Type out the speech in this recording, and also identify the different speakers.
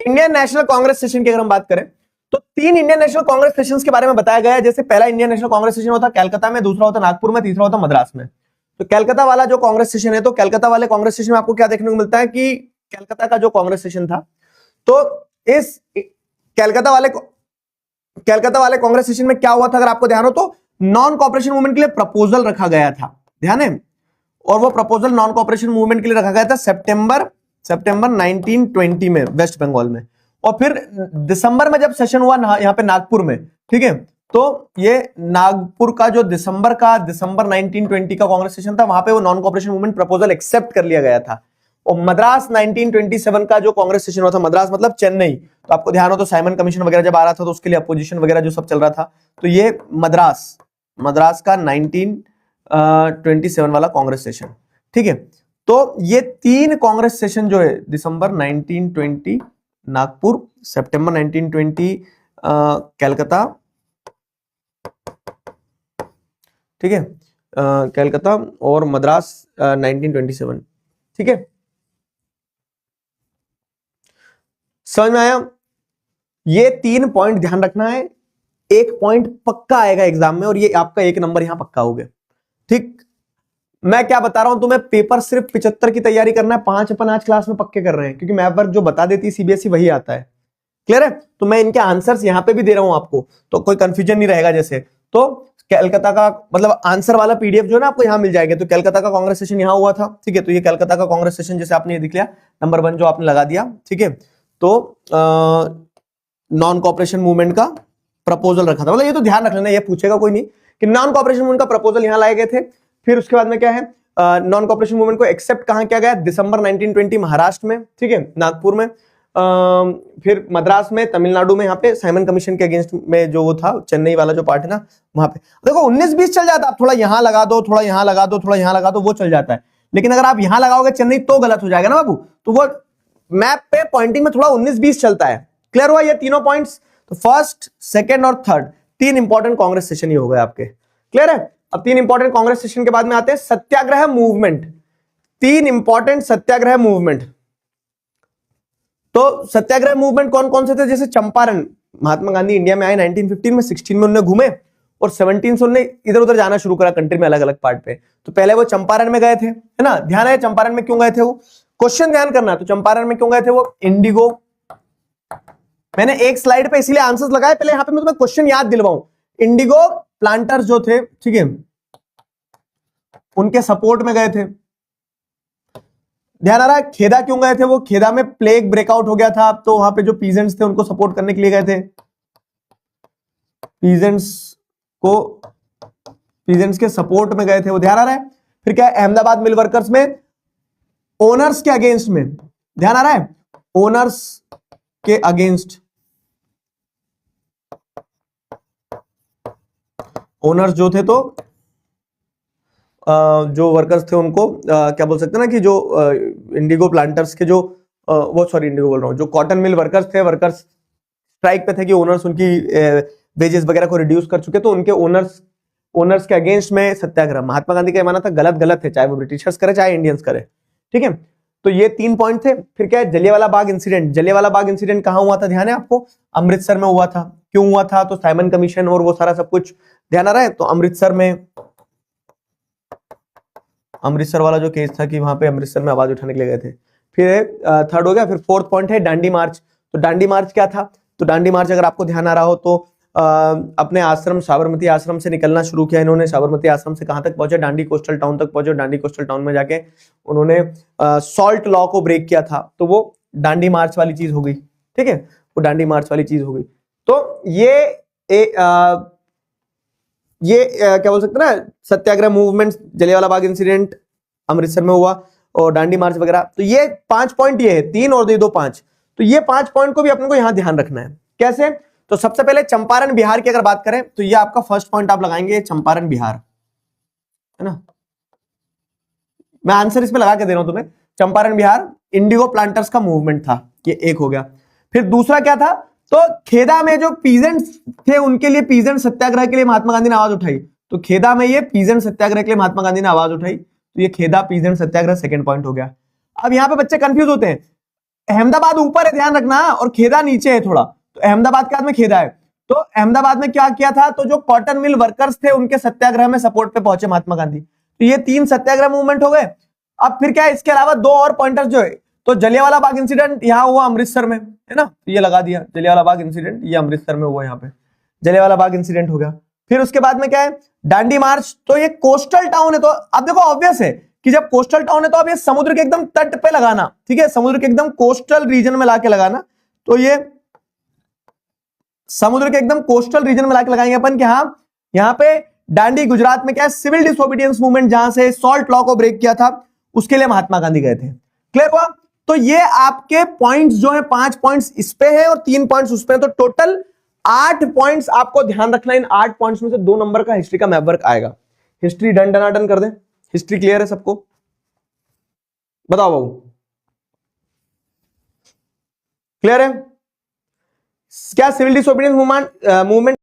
Speaker 1: Indian national Congress session की अगर हम बात करें तो 3 इंडियन नेशनल कांग्रेस सेशंस के बारे में बताया गया है। जैसे पहला इंडियन नेशनल कांग्रेस सेशन होता कलकत्ता में, दूसरा होता नागपुर में, तीसरा होता मद्रास में। तो कलकत्ता वाला जो कांग्रेस सेशन है, तो कलकत्ता वाले कांग्रेस सेशन में आपको क्या देखने को मिलता है कि कलकत्ता का जो कांग्रेस सेशन था, तो इस कलकत्ता वाले कांग्रेस सेशन में क्या हुआ था, अगर आपको ध्यान हो तो नॉन कॉपरेशन मूवमेंट के लिए प्रपोजल रखा गया था, ध्यान है। और वो प्रपोजल नॉन कॉपरेशन मूवमेंट के लिए रखा गया था सितंबर 1920 में वेस्ट बंगाल में। और फिर दिसंबर में जब सेशन हुआ यहाँ पे नागपुर में, ठीक है, तो ये नागपुर का जो दिसंबर 1920 का कांग्रेस सेशन था, वहां पे वो non cooperation movement proposal accept कर लिया गया था। और मद्रास 1927 का जो कांग्रेस सेशन हुआ था, मद्रास मतलब चेन्नई, तो आपको ध्यान हो तो साइमन कमीशन वगैरह जब आ रहा था तो उसके लिए अपोजिशन वगैरह जो सब चल रहा था, तो ये मद्रास का 1927 वाला कांग्रेस सेशन, ठीक है। तो ये 3 कांग्रेस सेशन जो है, दिसंबर 1920 नागपुर, सितंबर 1920 कलकत्ता, ठीक है, कलकत्ता, और मद्रास 1927, ठीक है। समझ में आया? ये 3 पॉइंट ध्यान रखना है, एक पॉइंट पक्का आएगा एग्जाम में और ये आपका 1 नंबर यहां पक्का हो गया, ठीक। मैं क्या बता रहा हूं तुम्हें, पेपर सिर्फ 75 की तैयारी करना है, 5 अपन आज क्लास में पक्के कर रहे हैं, क्योंकि मैप वर्क जो बता देती है सीबीएसई वही आता है, क्लियर है। तो मैं इनके आंसर्स यहां पे भी दे रहा हूं आपको, तो कोई कंफ्यूजन नहीं रहेगा। जैसे तो कलकत्ता का मतलब आंसर वाला पीडीएफ जो है ना आपको यहां मिल जाएगा। तो कलकत्ता का कांग्रेस सेशन यहां हुआ था, ठीक है, तो ये कलकत्ता का कांग्रेस सेशन जैसे आपने ये दिख लिया, नंबर 1 जो आपने लगा दिया, ठीक है। तो नॉन कॉपरेशन मूवमेंट का प्रपोजल रखा था, मतलब ये तो ध्यान रख लेना, ये पूछेगा कोई नहीं कि नॉन कॉपरेशन मूवमेंट का प्रपोजल यहां लाए गए थे। फिर उसके बाद में क्या है, नॉन कॉपरेशन मूवमेंट को एक्सेप्ट कहां किया गया, दिसंबर 1920 महाराष्ट्र में, ठीक है, नागपुर में, फिर मद्रास में, तमिलनाडु में, यहाँ पे साइमन कमीशन के अगेंस्ट में जो वो था, चेन्नई वाला जो पार्ट है ना, वहां पे देखो 19-20 चल जाता है, आप थोड़ा यहां लगा दो, थोड़ा यहां लगा दो, थोड़ा यहां लगा दो, वो चल जाता है। लेकिन अगर आप यहां लगाओगे चेन्नई तो गलत हो जाएगा ना बाबू, तो वो मैप पे पॉइंटिंग में थोड़ा 19-20 चलता है। क्लियर हुआ ये तीनों पॉइंट्स? तो फर्स्ट, सेकंड और थर्ड 3 इंपॉर्टेंट कांग्रेस सेशन ही हो गए आपके, क्लियर है। अब 3 इंपॉर्टेंट कांग्रेस सेशन के बाद में आते हैं सत्याग्रह मूवमेंट, 3 इंपॉर्टेंट सत्याग्रह मूवमेंट। तो सत्याग्रह मूवमेंट कौन कौन से थे, जैसे चंपारण, महात्मा गांधी इंडिया में आए 1915 में, 16 में उन्होंने घूमे और 17 से उन्होंने इधर उधर जाना शुरू करा कंट्री में अलग अलग पार्ट पे। तो पहले वो चंपारण में गए थे, है ना, ध्यान है चंपारण में क्यों गए थे वो, क्वेश्चन ध्यान करना। तो चंपारण में क्यों गए थे वो, इंडिगो, मैंने एक स्लाइड पे इसीलिए आंसर्स लगाए, पहले यहां पे मैं तुम्हें क्वेश्चन याद दिलवाऊं। इंडिगो प्लांटर्स जो थे, ठीक है, उनके सपोर्ट में गए थे। ध्यान आ रहा है? खेदा क्यों गए थे वो, खेदा में प्लेग ब्रेकआउट हो गया था, तो वहां पे जो पीजेंट्स थे उनको सपोर्ट करने के लिए गए थे, पीजेंट्स के सपोर्ट में गए थे वो, ध्यान आ रहा है। फिर क्या, अहमदाबाद मिल वर्कर्स में ओनर्स के अगेंस्ट में, ध्यान आ रहा है, ओनर्स के अगेंस्ट, ओनर्स जो थे तो जो वर्कर्स थे उनको क्या बोल सकते हैं ना कि जो इंडिगो प्लांटर्स के जो वो सॉरी इंडिगो बोल रहा हूं, जो कॉटन मिल वर्कर्स थे, वर्कर्स स्ट्राइक पे थे कि ओनर्स उनकी वेजेस वगैरह को रिड्यूस कर चुके, तो उनके ओनर्स के अगेंस्ट में सत्याग्रह। महात्मा गांधी का मानना था गलत गलत है, चाहे वो ब्रिटिशर्स करे चाहे इंडियंस करे, ठीक है। तो ये 3 पॉइंट थे। फिर क्या है, जलियांवाला बाग इंसिडेंट, जलियांवाला बाग इंसिडेंट कहां हुआ था, ध्यान है आपको, अमृतसर में हुआ था। क्यों हुआ था, तो साइमन कमीशन और वो सारा सब कुछ ध्यान आ रहा है। तो अमृतसर वाला जो केस था कि वहां पे अमृतसर में आवाज उठाने के लिए गए थे। फिर थर्ड हो गया। फिर 4th पॉइंट है दांडी मार्च। तो दांडी मार्च क्या था, तो दांडी मार्च अगर आपको ध्यान आ रहा हो तो अपने आश्रम साबरमती आश्रम से निकलना शुरू किया इन्होंने। साबरमती आश्रम से कहां तक पहुंचे, दांडी कोस्टल टाउन तक पहुंचे। दांडी कोस्टल टाउन में जाके उन्होंने सॉल्ट लॉ को ब्रेक किया था, तो वो दांडी मार्च वाली चीज हो गई, ठीक है, वो दांडी मार्च वाली चीज हो गई। तो ये क्या बोल सकते हैं ना, सत्याग्रह मूवमेंट, जलियांवाला बाग इंसिडेंट अमृतसर में हुआ और दांडी मार्च वगैरह। तो ये 5 पॉइंट ये है, 3 और 2 5। तो ये 5 पॉइंट को भी अपन को यहां ध्यान रखना है। कैसे, तो सबसे पहले चंपारण बिहार की अगर बात करें तो ये आपका फर्स्ट पॉइंट आप लगाएंगे, चंपारण बिहार, है ना। मैं आंसर इसमें लगा के दे रहा हूं तुम्हें, चंपारण बिहार इंडिगो प्लांटर्स का मूवमेंट था, ये एक हो गया। फिर दूसरा क्या था, तो खेदा में जो पीजेंट्स थे उनके लिए पीजेंट सत्याग्रह के लिए महात्मा गांधी ने आवाज उठाई। तो खेदा में ये पीजेंट सत्याग्रह के लिए महात्मा गांधी ने आवाज उठाई, तो ये खेदा पीजेंट सत्याग्रह सेकंड पॉइंट हो गया। अब यहां पे बच्चे कंफ्यूज होते हैं, अहमदाबाद ऊपर है, ध्यान रखना, और खेदा नीचे है थोड़ा, तो अहमदाबाद के बाद में खेदा है। तो अहमदाबाद में क्या किया था, तो जो कॉटन मिल वर्कर्स थे उनके सत्याग्रह में सपोर्ट पे पहुंचे महात्मा गांधी। तो ये 3 सत्याग्रह मूवमेंट हो गए। अब फिर क्या है, इसके अलावा 2 और पॉइंटर्स जो है, तो जलियांवाला बाग इंसिडेंट यहां हुआ अमृतसर में, है ना, तो ये लगा दिया जलियांवाला बाग इंसिडेंट, ये अमृतसर में हुआ, यहाँ पे जलियांवाला बाग इंसिडेंट हो गया। फिर उसके बाद में क्या है, दांडी मार्च, तो ये कोस्टल टाउन है, तो अब देखो ऑब्वियस है कि जब कोस्टल टाउन है तो अब ये समुद्र के एकदम तट पे लगाना, ठीक है, समुद्र के एकदम कोस्टल रीजन में लाके लगाना, तो ये समुद्र के एकदम कोस्टल रीजन में लाके लगाएंगे अपन कि हाँ यहाँ पे दांडी गुजरात में क्या है, सिविल डिसोबीडियंस मूवमेंट जहां से सॉल्ट लॉ को ब्रेक किया था उसके लिए महात्मा गांधी गए थे। क्लियर हुआ? तो ये आपके पॉइंट्स जो है 5 पॉइंट्स इस पे है और 3 पॉइंट्स उस पे है, तो टोटल 8 पॉइंट्स आपको ध्यान रखना। इन 8 पॉइंट्स में से 2 नंबर का हिस्ट्री का मैप वर्क आएगा। हिस्ट्री डन डनाडन कर दें, हिस्ट्री क्लियर है सबको? बताओ बाबू, क्लियर है क्या? Civil disobedience movement